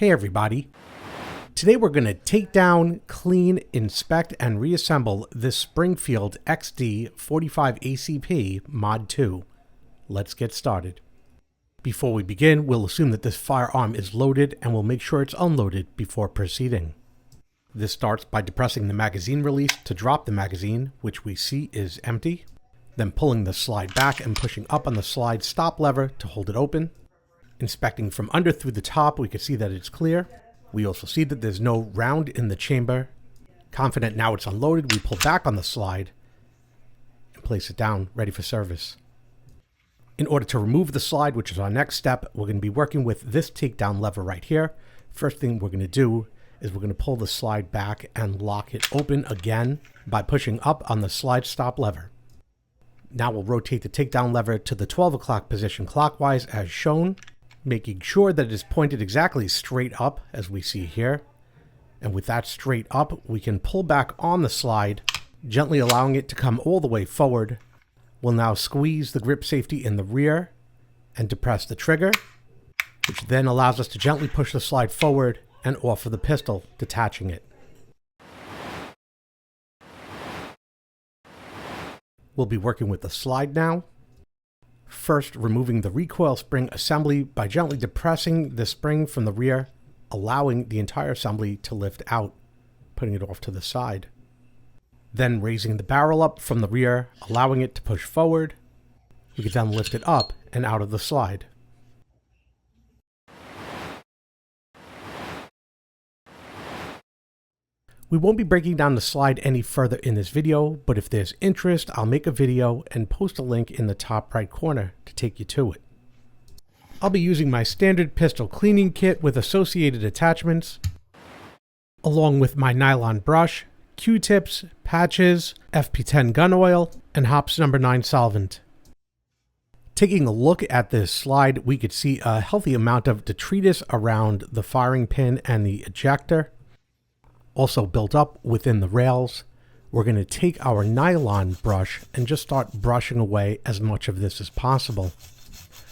Hey everybody. Today we're going to take down, clean, inspect, and reassemble this Springfield XD45 ACP Mod 2. Let's get started. Before we begin, we'll assume that this firearm is loaded and we'll make sure it's unloaded before proceeding. This starts by depressing the magazine release to drop the magazine, which we see is empty, then pulling the slide back and pushing up on the slide stop lever to hold it open. Inspecting from under through the top, we can see that it's clear. We also see that there's no round in the chamber. Confident now it's unloaded, we pull back on the slide and place it down, ready for service. In order to remove the slide, which is our next step, we're going to be working with this takedown lever right here. First thing we're going to do is we're going to pull the slide back and lock it open again by pushing up on the slide stop lever. Now we'll rotate the takedown lever to the 12 o'clock position clockwise as shown, making sure that it is pointed exactly straight up as we see here. And with that straight up, we can pull back on the slide, gently allowing it to come all the way forward. We'll now squeeze the grip safety in the rear and depress the trigger, which then allows us to gently push the slide forward and offer the pistol, detaching it. We'll be working with the slide now. First, removing the recoil spring assembly by gently depressing the spring from the rear, allowing the entire assembly to lift out, putting it off to the side. Then raising the barrel up from the rear, allowing it to push forward. We can then lift it up and out of the slide. We won't be breaking down the slide any further in this video, but if there's interest, I'll make a video and post a link in the top right corner to take you to it. I'll be using my standard pistol cleaning kit with associated attachments, along with my nylon brush, Q-tips, patches, FP10 Gun Oil, and Hoppe's No. 9 solvent. Taking a look at this slide, we could see a healthy amount of detritus around the firing pin and the ejector. Also built up within the rails. We're going to take our nylon brush and just start brushing away as much of this as possible.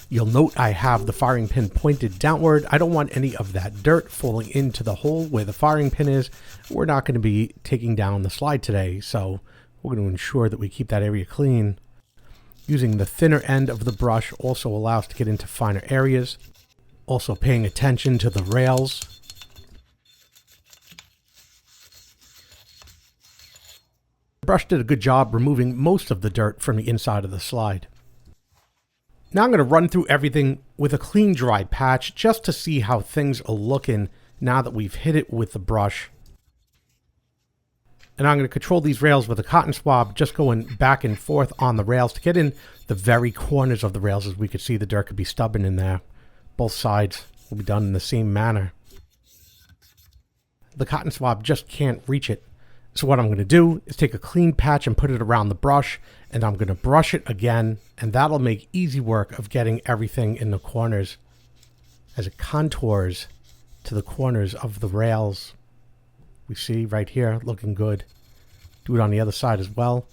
You'll note I have the firing pin pointed downward. I don't want any of that dirt falling into the hole where the firing pin is. We're not going to be taking down the slide today, so we're going to ensure that we keep that area clean. Using the thinner end of the brush also allows us to get into finer areas. Also paying attention to the rails. The brush did a good job removing most of the dirt from the inside of the slide. Now I'm going to run through everything with a clean dry patch just to see how things are looking now that we've hit it with the brush. And I'm going to control these rails with a cotton swab, just going back and forth on the rails to get in the very corners of the rails. As we could see, the dirt could be stubborn in there. Both sides will be done in the same manner. The cotton swab just can't reach it. So what I'm going to do is take a clean patch and put it around the brush, and I'm going to brush it again, and that'll make easy work of getting everything in the corners as it contours to the corners of the rails. We see right here, looking good. Do it on the other side as well.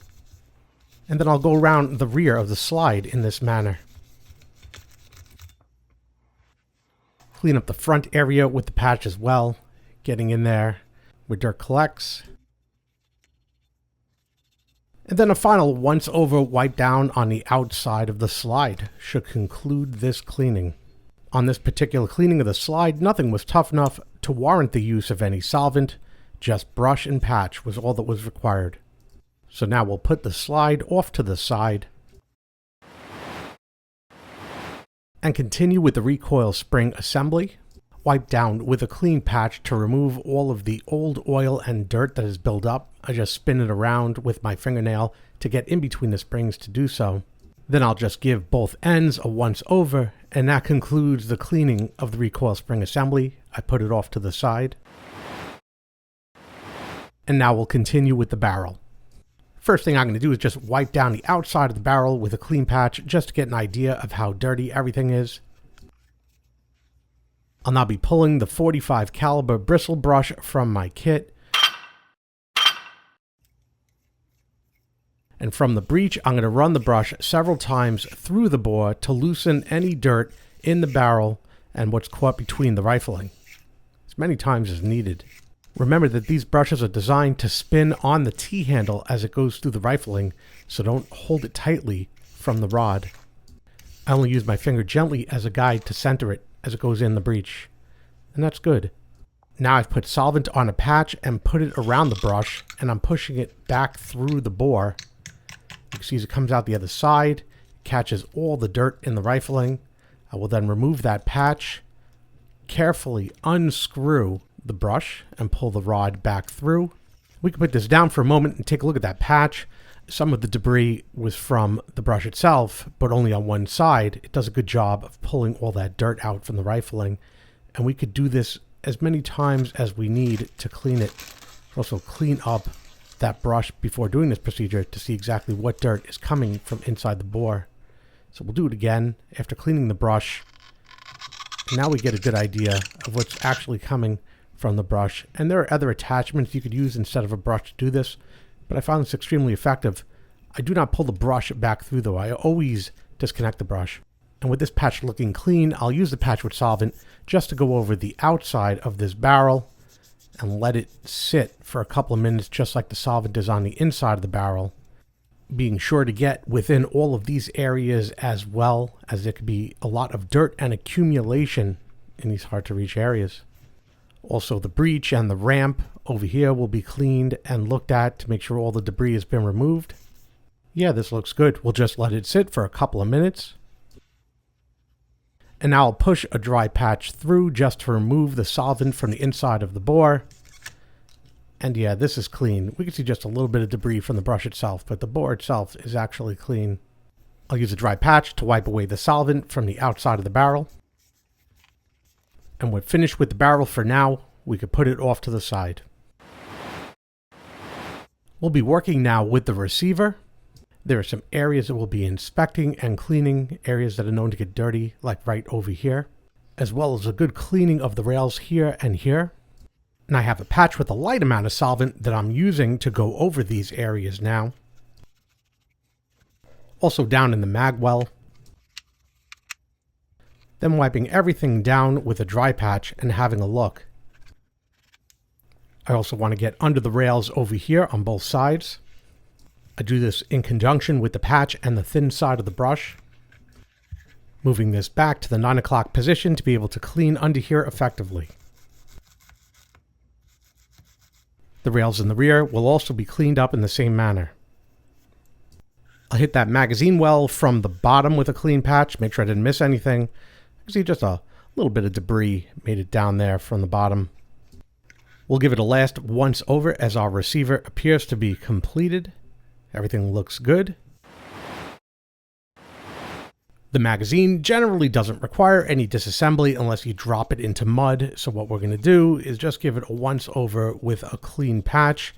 And then I'll go around the rear of the slide in this manner. Clean up the front area with the patch as well, getting in there where dirt collects. And then a final once-over wipe down on the outside of the slide should conclude this cleaning. On this particular cleaning of the slide, nothing was tough enough to warrant the use of any solvent. Just brush and patch was all that was required. So now we'll put the slide off to the side and continue with the recoil spring assembly. Wipe down with a clean patch to remove all of the old oil and dirt that is built up. I just spin it around with my fingernail to get in between the springs to do so. Then I'll just give both ends a once over, and that concludes the cleaning of the recoil spring assembly. I put it off to the side. And now we'll continue with the barrel. First thing I'm going to do is just wipe down the outside of the barrel with a clean patch just to get an idea of how dirty everything is. I'll now be pulling the .45 caliber bristle brush from my kit. And from the breech, I'm going to run the brush several times through the bore to loosen any dirt in the barrel and what's caught between the rifling. as many times as needed. Remember that these brushes are designed to spin on the T-handle as it goes through the rifling, so don't hold it tightly from the rod. I only use my finger gently as a guide to center it as it goes in the breech. And that's good. Now I've put solvent on a patch and put it around the brush, and I'm pushing it back through the bore. You can see as it comes out the other side, it catches all the dirt in the rifling. I will then remove that patch, carefully unscrew the brush, and pull the rod back through. We can put this down for a moment and take a look at that patch. Some of the debris was from the brush itself, but only on one side. It does a good job of pulling all that dirt out from the rifling, and we could do this as many times as we need to clean it. Also clean up that brush before doing this procedure to see exactly what dirt is coming from inside the bore. So we'll do it again after cleaning the brush. And now we get a good idea of what's actually coming from the brush. And there are other attachments you could use instead of a brush to do this, but I found this extremely effective. I do not pull the brush back through though. I always disconnect the brush. And with this patch looking clean, I'll use the patch with solvent just to go over the outside of this barrel and let it sit for a couple of minutes, just like the solvent is on the inside of the barrel, being sure to get within all of these areas as well, as there could be a lot of dirt and accumulation in these hard to reach areas. Also, the breech and the ramp over here will be cleaned and looked at to make sure all the debris has been removed. Yeah, this looks good. We'll just let it sit for a couple of minutes. And now I'll push a dry patch through just to remove the solvent from the inside of the bore. And yeah, this is clean. We can see just a little bit of debris from the brush itself, but the bore itself is actually clean. I'll use a dry patch to wipe away the solvent from the outside of the barrel. And we're finished with the barrel for now. We could put it off to the side. We'll be working now with the receiver. There are some areas that we'll be inspecting and cleaning, areas that are known to get dirty, like right over here, as well as a good cleaning of the rails here and here. And I have a patch with a light amount of solvent that I'm using to go over these areas now. Also down in the mag well. Then wiping everything down with a dry patch and having a look. I also want to get under the rails over here on both sides. I do this in conjunction with the patch and the thin side of the brush. Moving this back to the 9 o'clock position to be able to clean under here effectively. The rails in the rear will also be cleaned up in the same manner. I'll hit that magazine well from the bottom with a clean patch, make sure I didn't miss anything. You can see just a little bit of debris made it down there from the bottom. We'll give it a last once over as our receiver appears to be completed. Everything looks good. The magazine generally doesn't require any disassembly unless you drop it into mud. So what we're going to do is just give it a once over with a clean patch.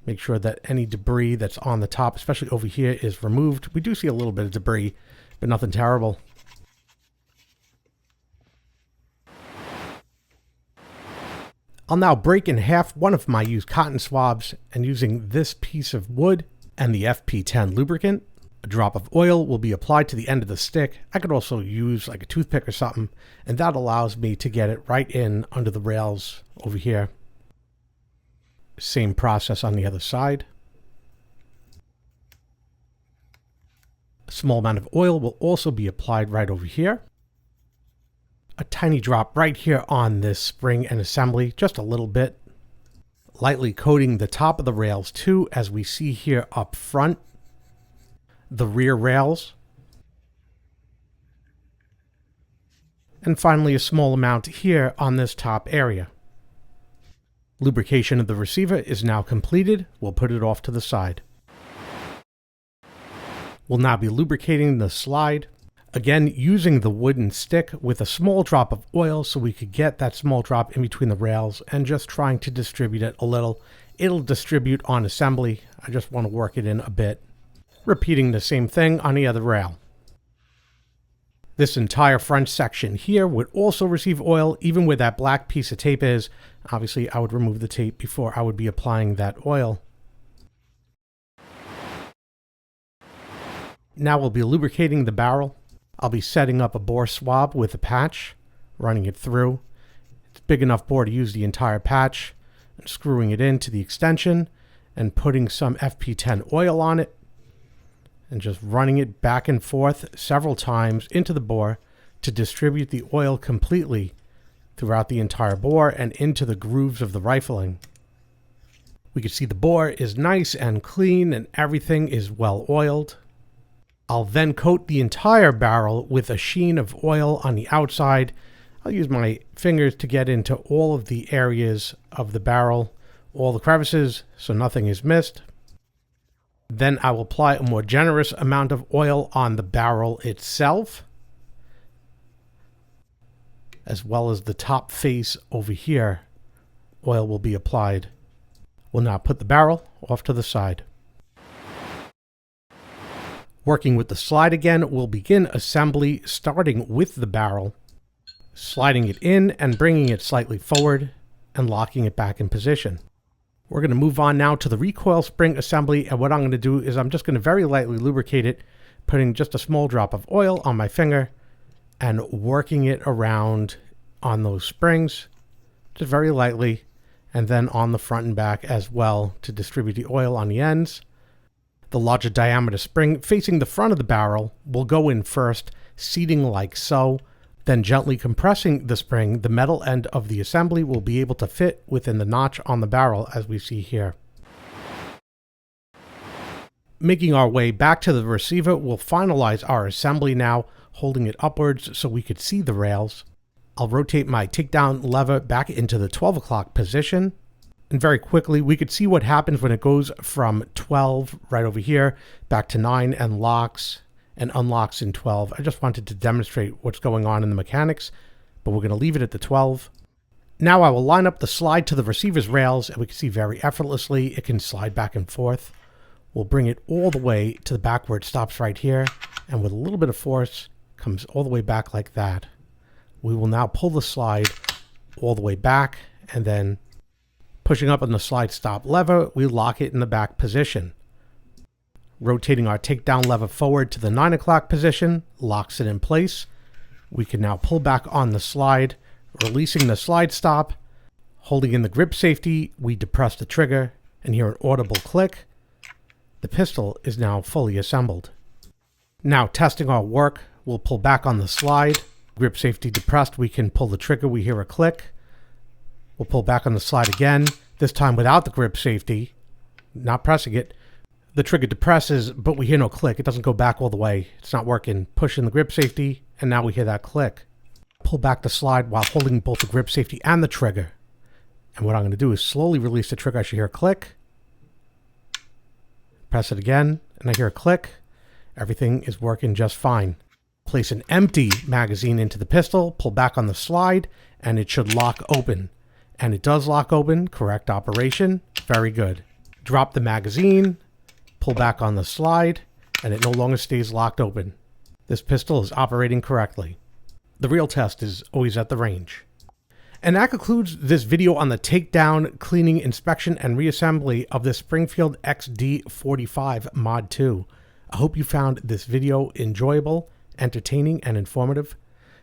Make sure that any debris that's on the top, especially over here, is removed. We do see a little bit of debris, but nothing terrible. I'll now break in half one of my used cotton swabs, and using this piece of wood and the FP10 lubricant, a drop of oil will be applied to the end of the stick. I could also use like a toothpick or something, and that allows me to get it right in under the rails over here. Same process on the other side. A small amount of oil will also be applied right over here. A tiny drop right here on this spring and assembly, just a little bit. Lightly coating the top of the rails too, as we see here up front. The rear rails. And finally a small amount here on this top area. Lubrication of the receiver is now completed. We'll put it off to the side. We'll now be lubricating the slide. Again, using the wooden stick with a small drop of oil so we could get that small drop in between the rails and just trying to distribute it a little. It'll distribute on assembly. I just want to work it in a bit. Repeating the same thing on the other rail. This entire front section here would also receive oil, even where that black piece of tape is. Obviously, I would remove the tape before I would be applying that oil. Now we'll be lubricating the barrel. I'll be setting up a bore swab with a patch, running it through. It's a big enough bore to use the entire patch, and screwing it into the extension and putting some FP10 oil on it and just running it back and forth several times into the bore to distribute the oil completely throughout the entire bore and into the grooves of the rifling. We can see the bore is nice and clean and everything is well oiled. I'll then coat the entire barrel with a sheen of oil on the outside. I'll use my fingers to get into all of the areas of the barrel, all the crevices, so nothing is missed. Then I will apply a more generous amount of oil on the barrel itself, as well as the top face over here. Oil will be applied. We'll now put the barrel off to the side. Working with the slide again, we'll begin assembly starting with the barrel, sliding it in and bringing it slightly forward and locking it back in position. We're going to move on now to the recoil spring assembly, and what I'm going to do is I'm just going to very lightly lubricate it, putting just a small drop of oil on my finger and working it around on those springs, just very lightly, and then on the front and back as well to distribute the oil on the ends. The larger diameter spring facing the front of the barrel will go in first, seating like so. Then gently compressing the spring, the metal end of the assembly will be able to fit within the notch on the barrel as we see here. Making our way back to the receiver, we'll finalize our assembly now, holding it upwards so we could see the rails. I'll rotate my takedown lever back into the 12 o'clock position. And very quickly, we could see what happens when it goes from 12 right over here back to 9 and locks and unlocks in 12. I just wanted to demonstrate what's going on in the mechanics, but we're going to leave it at the 12. Now I will line up the slide to the receiver's rails, and we can see very effortlessly it can slide back and forth. We'll bring it all the way to the back where it stops right here, and with a little bit of force, comes all the way back like that. We will now pull the slide all the way back, and then pushing up on the slide stop lever, we lock it in the back position. Rotating our takedown lever forward to the 9 o'clock position, locks it in place. We can now pull back on the slide, releasing the slide stop. Holding in the grip safety, we depress the trigger and hear an audible click. The pistol is now fully assembled. Now testing our work, we'll pull back on the slide. Grip safety depressed, we can pull the trigger, we hear a click. We'll pull back on the slide again, this time without the grip safety, not pressing it. The trigger depresses, but we hear no click. It doesn't go back all the way. It's not working. Push in the grip safety, and now we hear that click. Pull back the slide while holding both the grip safety and the trigger. And what I'm going to do is slowly release the trigger. I should hear a click. Press it again, and I hear a click. Everything is working just fine. Place an empty magazine into the pistol, pull back on the slide, and it should lock open. And it does lock open. Correct operation. Very good. Drop the magazine. Pull back on the slide, and it no longer stays locked open. This pistol is operating correctly. The real test is always at the range. And that concludes this video on the takedown, cleaning, inspection, and reassembly of the Springfield XD45 Mod 2. I hope you found this video enjoyable, entertaining, and informative.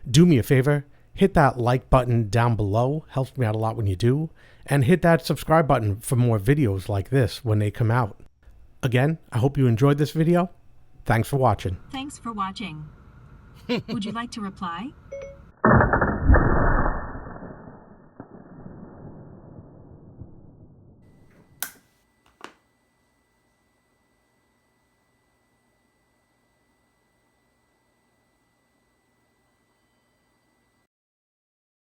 Do me a favor, hit that like button down below, helps me out a lot when you do, and hit that subscribe button for more videos like this when they come out. Again, I hope you enjoyed this video. Thanks for watching. Thanks for watching. Would you like to reply?